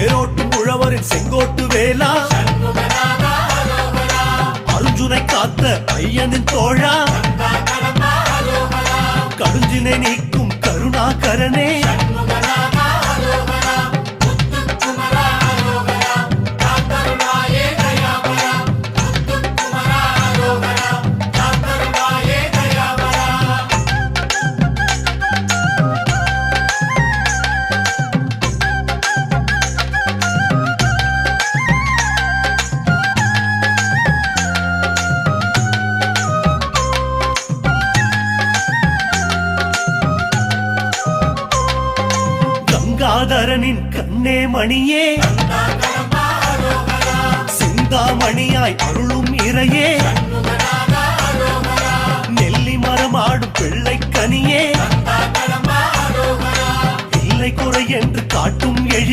தேரோட்டும் உழவரின் செங்கோட்டு வேலா அருஞ்சுனை காத்த ஐயனின் தோழா கடுஞ்சினை நீக்கும் கருணாகரனே கங்காதரனின் கண்ணே மணியே சிந்தாமணியாய் அருளும் இறையே நெல்லி மரமாடும் பிள்ளை கனியே இல்லை குறை என்று காட்டும் எழி